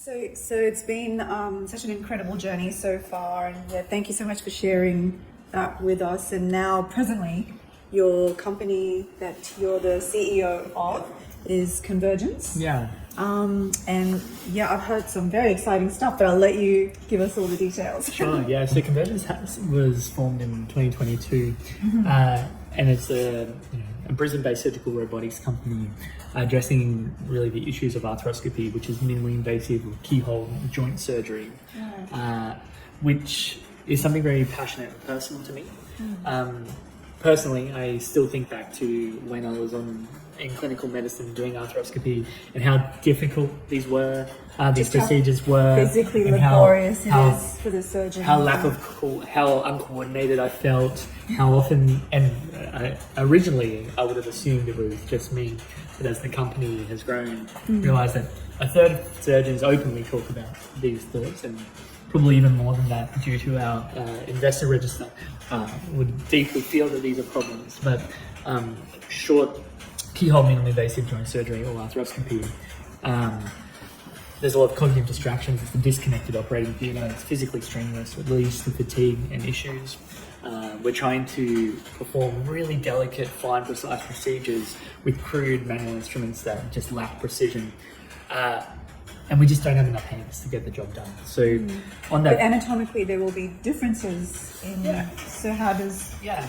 So it's been such an incredible journey so far, and yeah, thank you so much for sharing that with us. And now, presently, your company that you're the CEO of is Convergence. Yeah. And yeah, I've heard some very exciting stuff, but I'll let you give us all the details. Sure. Yeah. So Convergence was formed in 2022, and it's a Brisbane-based surgical robotics company addressing really the issues of arthroscopy, which is minimally invasive keyhole joint surgery, which is something very passionate and personal to me. Personally, I still think back to when I was in clinical medicine doing arthroscopy and how difficult these procedures were. Physically laborious it is for the surgeon. How uncoordinated I felt, how often, and originally I would have assumed it was just me, but as the company has grown, realised that a third of surgeons openly talk about these thoughts, and probably even more than that due to our investor register, would deeply feel that these are problems. But short keyhole minimally invasive joint surgery or arthroscopy, there's a lot of cognitive distractions. It's a disconnected operating theatre. It's physically strenuous. It leads to fatigue and issues. We're trying to perform really delicate, fine, precise procedures with crude manual instruments that just lack precision. And we just don't have enough hands to get the job done. So on that... But anatomically there will be differences in... Yeah. So how does... Yeah.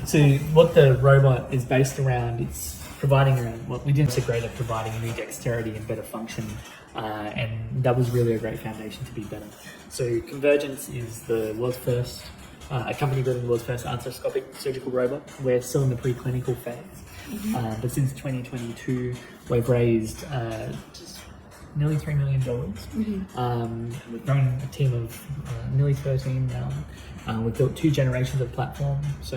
So what the robot is based around, it's providing what we did integrate at providing new dexterity and better function. And that was really a great foundation to be better. So Convergence is the world's first, a company building the world's first arthroscopic surgical robot. We're still in the preclinical phase. But since 2022, we've raised nearly $3 million. We've grown a team of nearly 13 now. We've built 2 generations of platform. So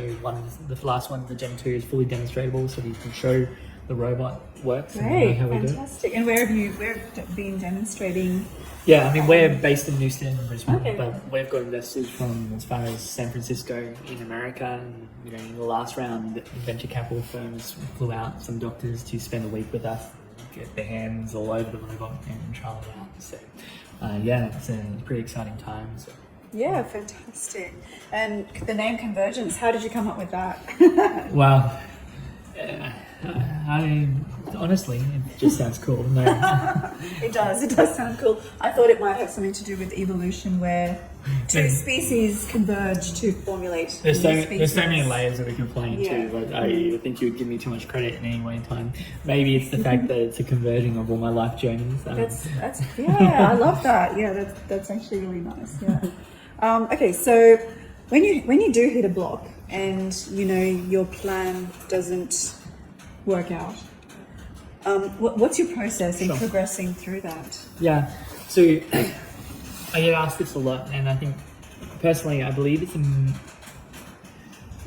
the last one, the Gen 2, is fully demonstratable, so we can show the robot works. Great, and how we fantastic. And where have you been demonstrating? Yeah, I mean, we're based in Newstead in Brisbane, but we've got investors from as far as San Francisco in America. And, in the last round, venture capital firms flew out some doctors to spend a week with us, get their hands all over the robot and trial it out. So, it's a pretty exciting time. So. Yeah, fantastic. And the name Convergence, how did you come up with that? Well, I honestly, it just sounds cool. No. It does sound cool. I thought it might have something to do with evolution, where two species converge to formulate there's so many layers that we can play into, but I think you would give me too much credit in any one time. Maybe it's the fact that it's a converging of all my life journeys. That's I love that. Yeah, that's actually really nice. Yeah. Okay, so when you do hit a block and your plan doesn't work out, what's your process in progressing through that? Yeah, so I get asked this a lot, and I think personally I believe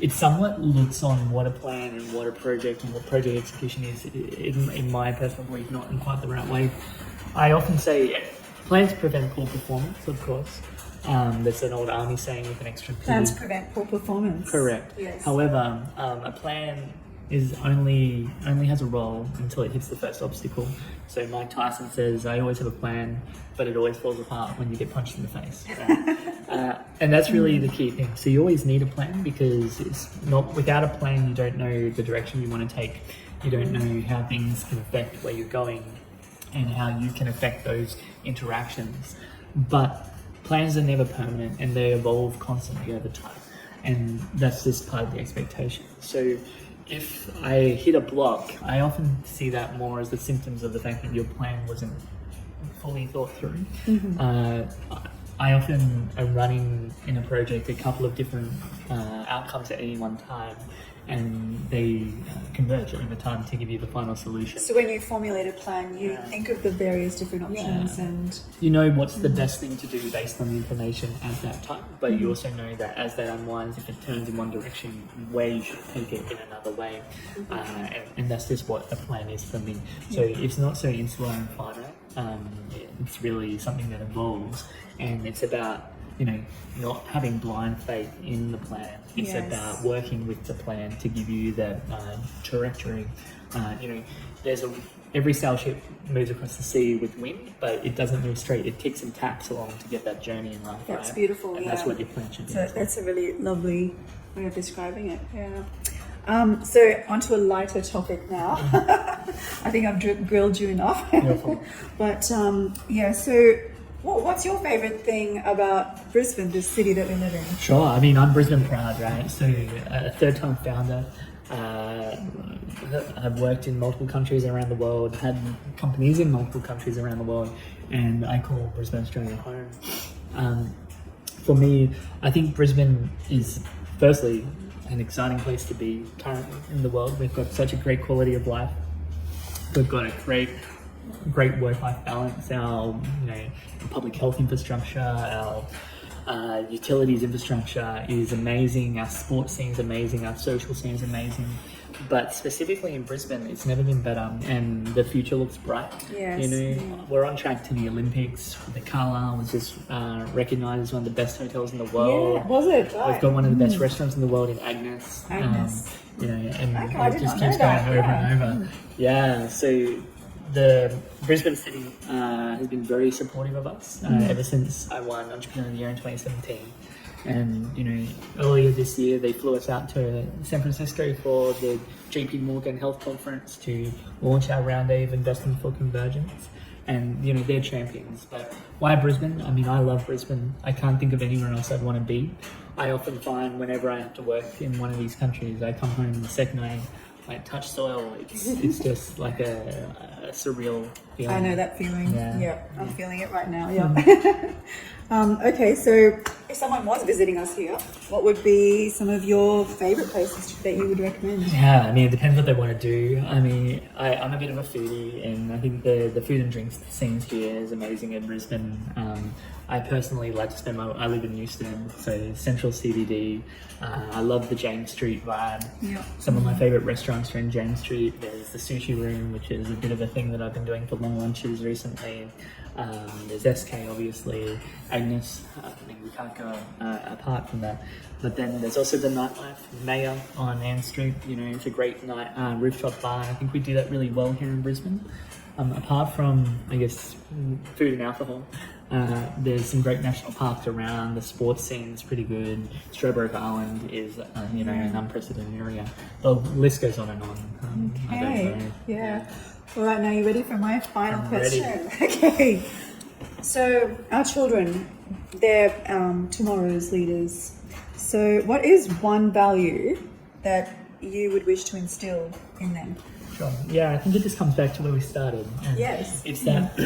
it somewhat looks on what a plan and what a project and what project execution is, in my personal belief, not in quite the right way. I often say plans prevent poor performance, of course. That's an old army saying with an extra P. Plans prevent poor performance. Correct. Yes. However, a plan only has a role until it hits the first obstacle. So Mike Tyson says, I always have a plan, but it always falls apart when you get punched in the face. And that's really the key thing. So you always need a plan, because without a plan, you don't know the direction you want to take. You don't know how things can affect where you're going and how you can affect those interactions. But plans are never permanent, and they evolve constantly over time. And that's just part of the expectation. So if I hit a block, I often see that more as the symptoms of the fact that your plan wasn't fully thought through. I often am running in a project a couple of different outcomes at any one time, and they converge over time to give you the final solution. So when you formulate a plan, you think of the various different options and... You know what's the best thing to do based on the information at that time, but you also know that as that unwinds, if it turns in one direction, where you should take it in another way. And that's just what a plan is for me. So it's not so insular and finite. It's really something that evolves, and it's about not having blind faith in the plan. It's Yes. about working with the plan to give you that trajectory. There's every sail ship moves across the sea with wind, but it doesn't move straight. It ticks and tacks along to get that journey in life. That's right? beautiful. And yeah. that's what your plan should be. So that's a really lovely way of describing it. Yeah. So onto a lighter topic now. I think I've grilled you enough. Beautiful. But so what's your favorite thing about Brisbane, the city that we live in? Sure. I mean, I'm Brisbane proud, right? So a third-time founder. I've worked in multiple countries around the world, had companies in multiple countries around the world, and I call Brisbane Australia home. For me, I think Brisbane is firstly an exciting place to be currently in the world. We've got such a great quality of life. We've got a great work-life balance. Our public health infrastructure, our utilities infrastructure is amazing. Our sports scene is amazing. Our social scene is amazing. But specifically in Brisbane, it's never been better, and the future looks bright. Yes. We're on track to the Olympics. The Carlisle was just recognised as one of the best hotels in the world. Yeah, was it? Right. We've got one of the best restaurants in the world in Agnes. Agnes. And Okay, I it did just not know keeps going that. over and over. Yeah, so the Brisbane City has been very supportive of us ever since I won Entrepreneur of the Year in 2017. And earlier this year they flew us out to San Francisco for the JP Morgan Health Conference to launch our round A of investing for convergence. And they're champions. But why Brisbane? I mean, I love Brisbane. I can't think of anywhere else I'd want to be. I often find whenever I have to work in one of these countries, I come home the second I touch soil, it's just like a surreal feeling. I know that feeling. Yeah. I'm feeling it right now. Yeah. Okay, so if someone was visiting us here, what would be some of your favourite places that you would recommend? Yeah, I mean, it depends what they want to do. I mean, I'm a bit of a foodie, and I think the food and drinks scenes here is amazing in Brisbane. I personally like to I live in Euston, so central CBD. I love the James Street vibe. Yeah. Some of my favourite restaurants are in James Street. There's the Sushi Room, which is a bit of a thing that I've been doing for long lunches recently. There's SK, obviously, Agnes. We can't go apart from that. But then there's also the nightlife, Maya on Ann Street. It's a great night rooftop bar. I think we do that really well here in Brisbane. Apart from, I guess, food and alcohol, there's some great national parks around. The sports scene is pretty good. Strawberry Island is, an unprecedented area. The list goes on and on. I don't know. Yeah. All right, now you ready for my final I'm question? ready. Okay. So our children, they're tomorrow's leaders. So what is one value that you would wish to instill in them? Sure. Yeah, I think it just comes back to where we started. And Yes. It's that,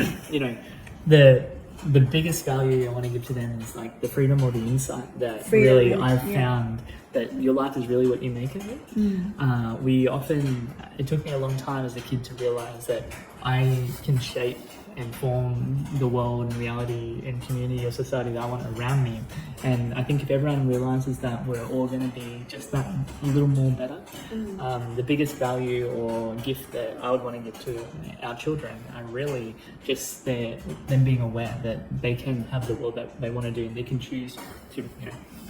the biggest value I want to give to them is like the freedom or the insight that really I've found that your life is really what you make of it. It took me a long time as a kid to realize that I can shape and form the world and reality and community or society that I want around me. And I think if everyone realizes that we're all going to be just that a little more better, the biggest value or gift that I would want to give to our children are really just them being aware that they can have the world that they want to do, and they can choose to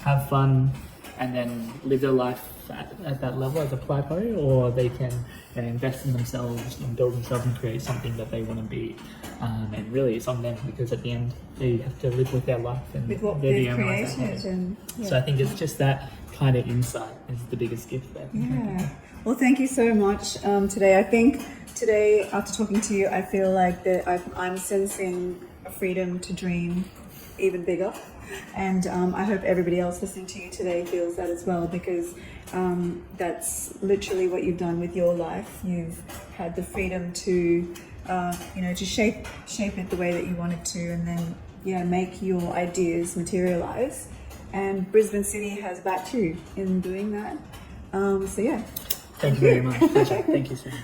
have fun and then live their life at that level as a plateau, or they can invest in themselves and build themselves and create something that they want to be. And really it's on them, because at the end they have to live with their life and With what they're the they've only ones that created. have it. So I think it's just that kind of insight is the biggest gift there. Yeah. Well, thank you so much today. I think today, after talking to you, I feel like that I'm sensing a freedom to dream even bigger. And I hope everybody else listening to you today feels that as well, because that's literally what you've done with your life. You've had the freedom to, to shape it the way that you wanted to, and then make your ideas materialize. And Brisbane City has backed you in doing that. Thank you very much. Pleasure. Thank you so much.